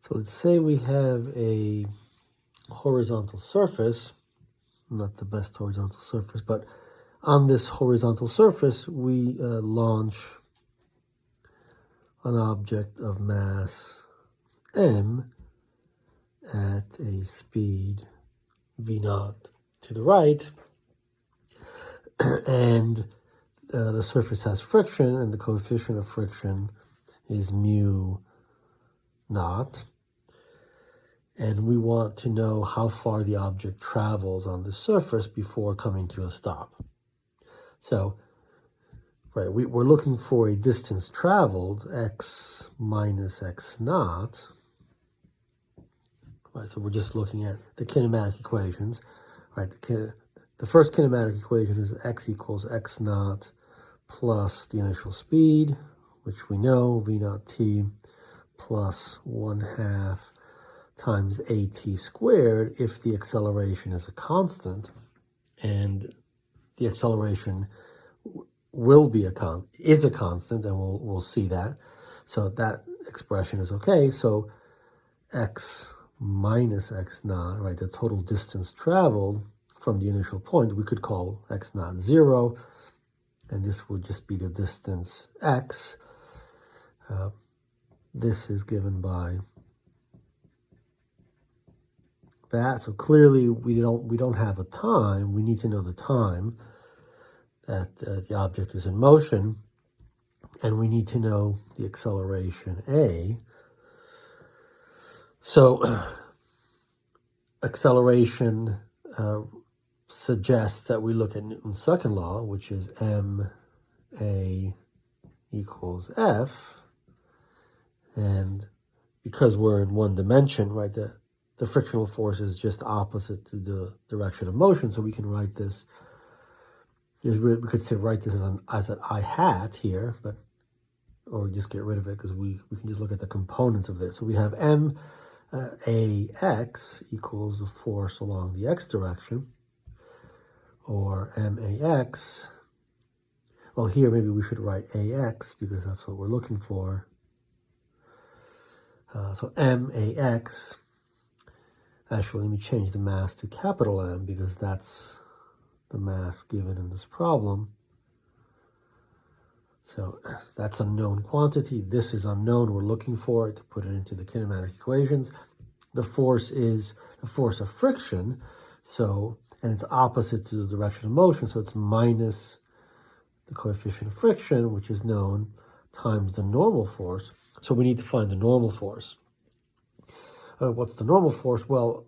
So let's say we have a horizontal surface, not the best horizontal surface, but on this horizontal surface, we launch an object of mass m at a speed v naught to the right, and the surface has friction, and the coefficient of friction is mu naught. And we want to know how far the object travels on the surface before coming to a stop. So, right, we're looking for a distance traveled, x minus x naught. Right, so we're just looking at the kinematic equations. Right, the first kinematic equation is x equals x naught plus the initial speed, which we know, v naught t, plus 1/2 times at squared if the acceleration is a constant, and the acceleration will be is a constant, and we'll see that. So that expression is okay. So x minus x naught, right, the total distance traveled from the initial point, we could call x naught 0, and this would just be the distance x. This is given by that. So clearly we don't have a time. We need to know the time that the object is in motion, and we need to know the acceleration a. So acceleration suggests that we look at Newton's second law, which is ma equals f, and because we're in one dimension, right, the frictional force is just opposite to the direction of motion, so we can write this. We could write this as an I hat here, but or just get rid of it because we can just look at the components of this. So we have ax equals the force along the x direction, or max. Well, here maybe we should write ax because that's what we're looking for. So max. Actually, let me change the mass to capital M because that's the mass given in this problem. So that's a known quantity. This is unknown. We're looking for it to put it into the kinematic equations. The force is the force of friction, so, and it's opposite to the direction of motion, so it's minus the coefficient of friction, which is known, times the normal force. So we need to find the normal force. What's the normal force? Well,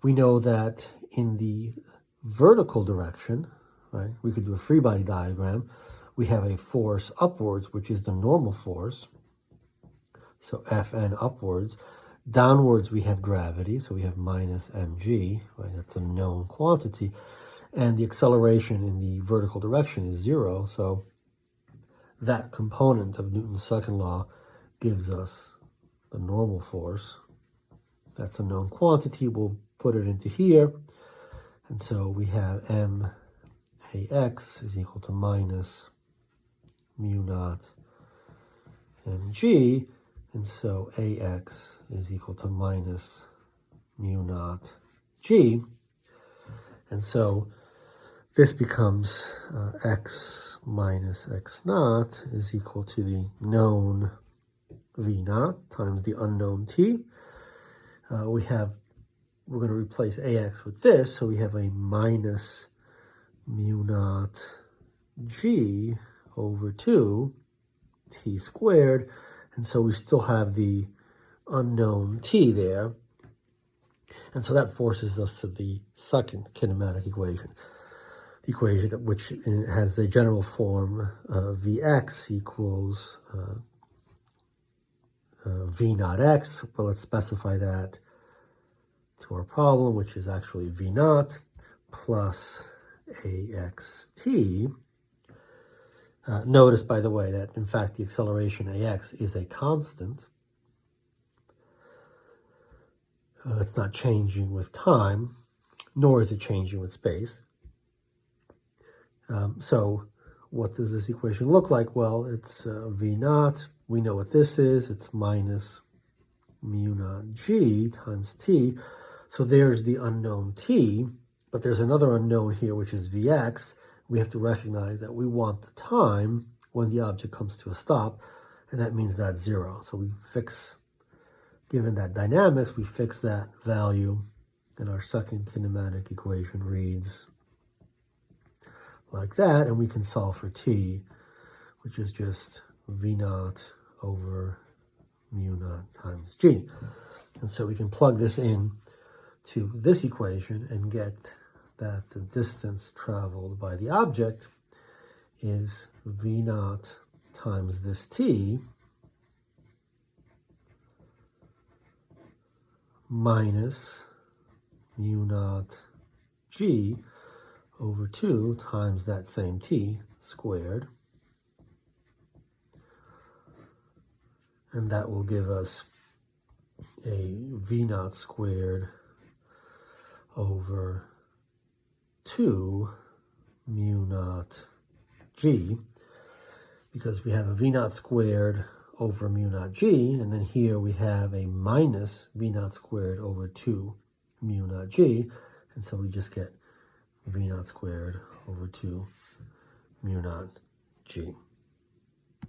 we know that in the vertical direction, right, we could do a free body diagram. We have a force upwards, which is the normal force. So Fn upwards. Downwards, we have gravity, so we have minus mg, right? That's a known quantity. And the acceleration in the vertical direction is 0, so that component of Newton's second law gives us the normal force. That's a known quantity. We'll put it into here. And so we have max is equal to minus mu naught mg. And so ax is equal to minus mu naught g. And so this becomes x minus x naught is equal to the known v naught times the unknown t. We're going to replace ax with this, so we have a minus mu naught g over 2 t squared, and so we still have the unknown t there, and so that forces us to the second kinematic equation, the equation which has the general form Vx equals v naught x, but let's specify that to our problem, which is actually v naught plus axt. Notice, by the way, that in fact the acceleration ax is a constant. It's not changing with time, nor is it changing with space. So what does this equation look like? Well, it's v naught we know what this is. It's minus mu naught g times t. So there's the unknown t, but there's another unknown here, which is Vx. We have to recognize that we want the time when the object comes to a stop, and that means that's 0. So we fix, given that dynamics, we fix that value, and our second kinematic equation reads like that, and we can solve for t, which is just v naught over mu naught times g. And so we can plug this in to this equation and get that the distance traveled by the object is v naught times this t minus mu naught g over 2 times that same t squared. And that will give us a v naught squared over 2 mu naught g, because we have a v naught squared over mu naught g, and then here we have a minus v naught squared over 2 mu naught g, and so we just get v naught squared over 2 mu naught g.